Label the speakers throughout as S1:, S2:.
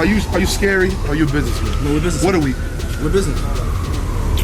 S1: Are you scary? Or are you a businessman?
S2: No, we're business.
S1: What are we?
S2: We're business.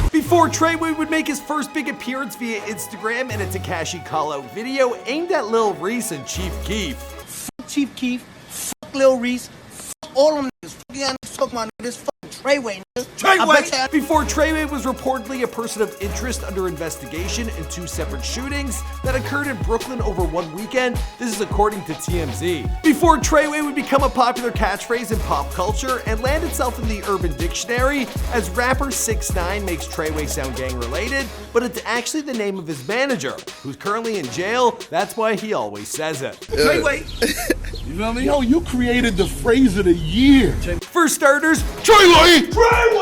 S3: Before Treyway would make his first big appearance via Instagram in a Tekashi call-out video aimed at Lil Reese and Chief Keef.
S4: Fuck Chief Keef, fuck Lil Reese, fuck all them niggas, fuck y'all niggas, fuck my niggas, fuck Treyway, nigga.
S3: Treyway! Before Treyway was reportedly a person of interest under investigation in 2 separate shootings that occurred in Brooklyn over one weekend, this is according to TMZ. Before Treyway would become a popular catchphrase in pop culture and land itself in the Urban Dictionary, as rapper 6ix9ine makes Treyway sound gang-related, but it's actually the name of his manager, who's currently in jail. That's why he always says it.
S1: Treyway! You know what I mean? Yo, you created the phrase of the year.
S3: For starters,
S1: Treyway!
S3: Treyway!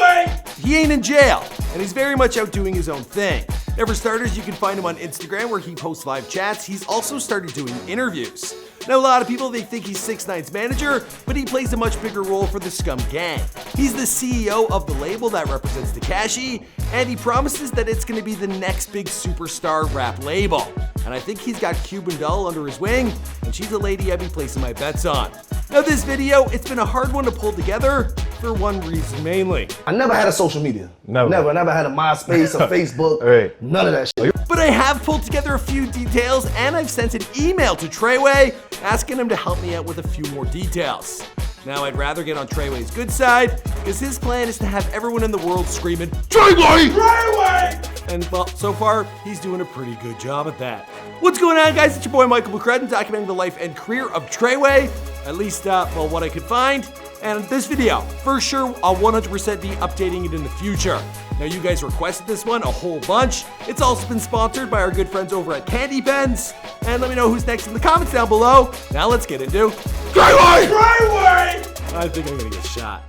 S3: He ain't in jail, and he's very much out doing his own thing. Now for starters, you can find him on Instagram where he posts live chats. He's also started doing interviews. Now a lot of people, they think he's 6ix9ine's manager, but he plays a much bigger role for the Scum Gang. He's the CEO of the label that represents Tekashi, and he promises that it's gonna be the next big superstar rap label. And I think he's got Cuban Doll under his wing, and she's a lady I'd be placing my bets on. Now this video, it's been a hard one to pull together for one reason mainly.
S5: I never had a social media. Never had a MySpace or Facebook.
S6: Right.
S5: None of that shit.
S3: But I have pulled together a few details, and I've sent an email to Treyway asking him to help me out with a few more details. Now I'd rather get on Treyway's good side, because his plan is to have everyone in the world screaming, Treyway! Treyway! And well, so far, he's doing a pretty good job at that. What's going on, guys? It's your boy Michael McCrudden, documenting the life and career of Treyway, at least, well, what I could find. And this video, for sure, I'll 100% be updating it in the future. Now, you guys requested this one a whole bunch. It's also been sponsored by our good friends over at Candy Pens. And let me know who's next in the comments down below. Now let's get into Treyway! Treyway! I think I'm gonna get shot.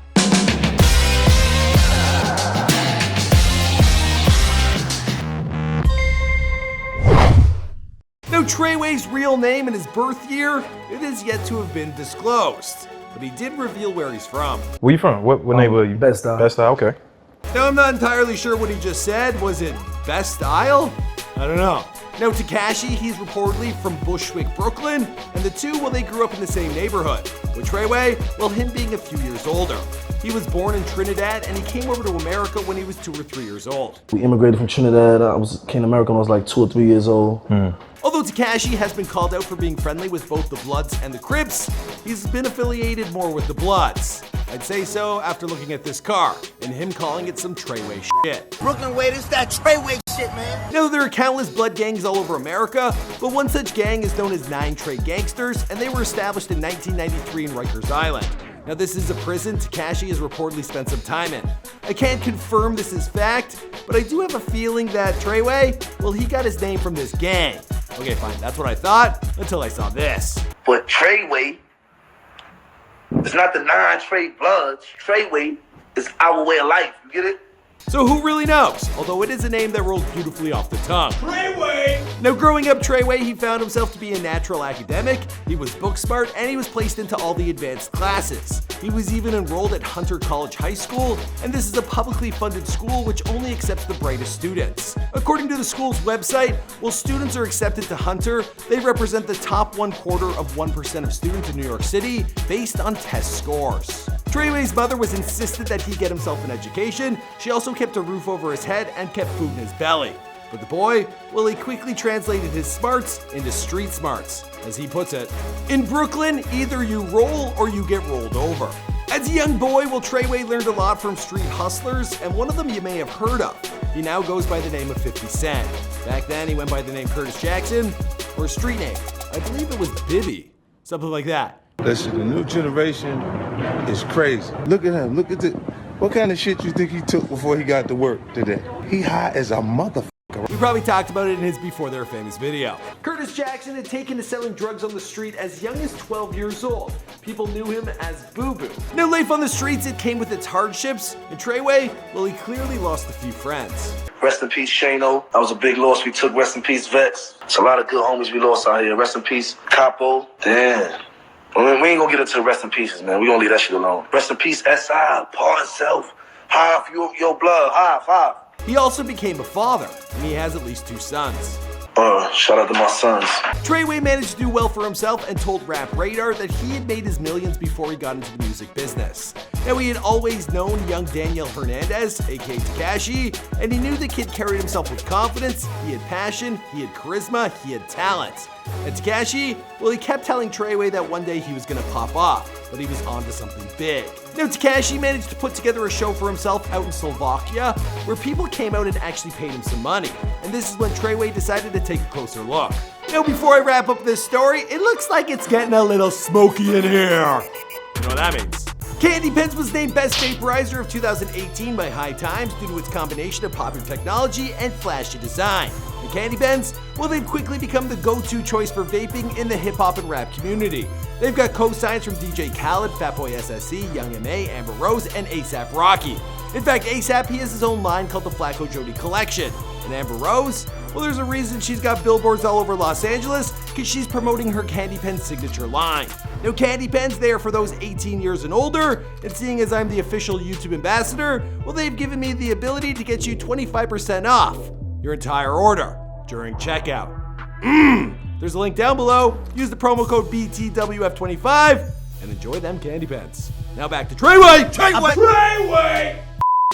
S3: Now, Treyway's real name and his birth year, it is yet to have been disclosed. But he did reveal where he's from.
S6: Where you from? What neighborhood are you?
S5: Bed-Stuy.
S6: Bed-Stuy, okay.
S3: Now, I'm not entirely sure what he just said. Was it Best Isle? I don't know. Now, Tekashi, he's reportedly from Bushwick, Brooklyn, and the two, well, they grew up in the same neighborhood. With Treyway, well, him being a few years older. He was born in Trinidad, and he came over to America when he was 2 or 3 years old.
S5: We immigrated from Trinidad. Came to America when I was like 2 or 3 years old.
S3: Although Tekashi has been called out for being friendly with both the Bloods and the Crips, he's been affiliated more with the Bloods. I'd say so after looking at this car, and him calling it some Treyway shit.
S4: Brooklyn way, this that Treyway shit, man.
S3: Now, there are countless blood gangs all over America, but one such gang is known as 9 Trey Gangsters, and they were established in 1993 in Rikers Island. Now, this is a prison Tekashi has reportedly spent some time in. I can't confirm this is fact, but I do have a feeling that Treyway, well, he got his name from this gang. Okay, fine, that's what I thought, until I saw this.
S7: But Treyway is not the 9 Trey Bloods. Treyway is our way of life, you get it?
S3: So who really knows? Although it is a name that rolls beautifully off the tongue. Treyway! Now, growing up Treyway, he found himself to be a natural academic, he was book smart, and he was placed into all the advanced classes. He was even enrolled at Hunter College High School, and this is a publicly funded school which only accepts the brightest students. According to the school's website, while students are accepted to Hunter, they represent the top 1/4 of 1% of students in New York City based on test scores. Treyway's mother was insistent that he get himself an education. She also kept a roof over his head and kept food in his belly. But the boy, well, he quickly translated his smarts into street smarts. As he puts it, in Brooklyn, either you roll or you get rolled over. As a young boy, well, Treyway learned a lot from street hustlers, and one of them you may have heard of. He now goes by the name of 50 Cent. Back then, he went by the name Curtis Jackson, or a street name. I believe it was Bibby, something like that.
S1: Listen, the new generation is crazy. Look at him. Look at the. What kind of shit you think he took before he got to work today? He high as a motherfucker.
S3: We probably talked about it in his Before They Were Famous video. Curtis Jackson had taken to selling drugs on the street as young as 12 years old. People knew him as Boo Boo. Now, life on the streets, it came with its hardships. And Treyway, well, he clearly lost a few friends.
S7: Rest in peace, Shano. That was a big loss we took. Rest in peace, Vex. It's a lot of good homies we lost out here. Rest in peace, Capo. Damn. We ain't gonna get into rest in pieces, man. We gonna leave that shit alone. Rest in peace, S.I., Paul himself. High for your blood. High five.
S3: He also became a father, and he has at least 2 sons.
S7: Shout out to my sons.
S3: Treyway managed to do well for himself and told Rap Radar that he had made his millions before he got into the music business. Now, he had always known young Daniel Hernandez, aka Tekashi, and he knew the kid carried himself with confidence, he had passion, he had charisma, he had talent. And Tekashi, well, he kept telling Treyway that one day he was gonna pop off, but he was onto something big. Now, Tekashi managed to put together a show for himself out in Slovakia where people came out and actually paid him some money. And this is when Treyway decided to take a closer look. Now, before I wrap up this story, it looks like it's getting a little smoky in here. You know what that means? Candy Pens was named Best Vaporizer of 2018 by High Times due to its combination of popular technology and flashy design. The Candy Pens, well, they've quickly become the go-to choice for vaping in the hip-hop and rap community. They've got co-signs from DJ Khaled, Fatboy SSE, Young M.A., Amber Rose, and A$AP Rocky. In fact, A$AP, he has his own line called the Flacco Jody Collection. And Amber Rose, well, there's a reason she's got billboards all over Los Angeles, because she's promoting her Candy Pen signature line. Now, Candy Pens, they are for those 18 years and older, and seeing as I'm the official YouTube ambassador, well, they've given me the ability to get you 25% off your entire order during checkout. There's a link down below. Use the promo code BTWF25 and enjoy them Candy Pens. Now back to Treyway! Treyway!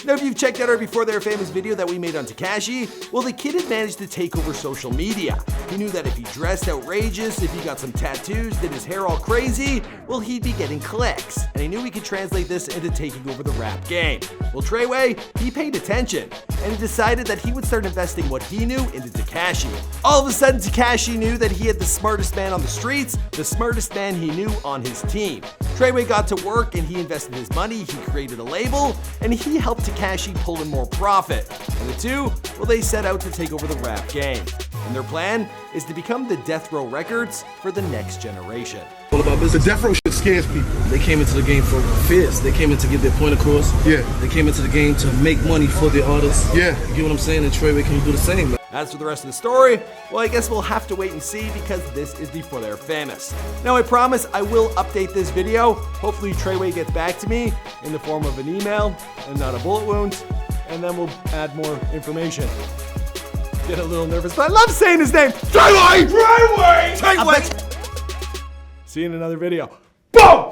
S3: Now, if you've checked out our Before They Were Famous video that we made on Tekashi, well, the kid had managed to take over social media. He knew that if he dressed outrageous, if he got some tattoos, did his hair all crazy, well, he'd be getting clicks. And he knew he could translate this into taking over the rap game. Well, Treyway, he paid attention, and he decided that he would start investing what he knew into Tekashi. All of a sudden, Tekashi knew that he had the smartest man on the streets, the smartest man he knew on his team. Treyway got to work and he invested his money, he created a label, and he helped Tekashi pull in more profit. And the two, well, they set out to take over the rap game. And their plan is to become the Death Row Records for the next generation.
S5: All about business.
S1: The death row shit scares people.
S5: They came into the game for fierce. They came in to get their point across.
S1: Yeah.
S5: They came into the game to make money for their artists.
S1: Yeah.
S5: You get what I'm saying? And Treyway can do the same, man.
S3: As for the rest of the story, well, I guess we'll have to wait and see because this is Before They Were Famous. Now, I promise I will update this video. Hopefully, Treyway gets back to me in the form of an email and not a bullet wound, and then we'll add more information. Get a little nervous, but I love saying his name. Treyway! Treyway! Treyway! See you in another video. Boom!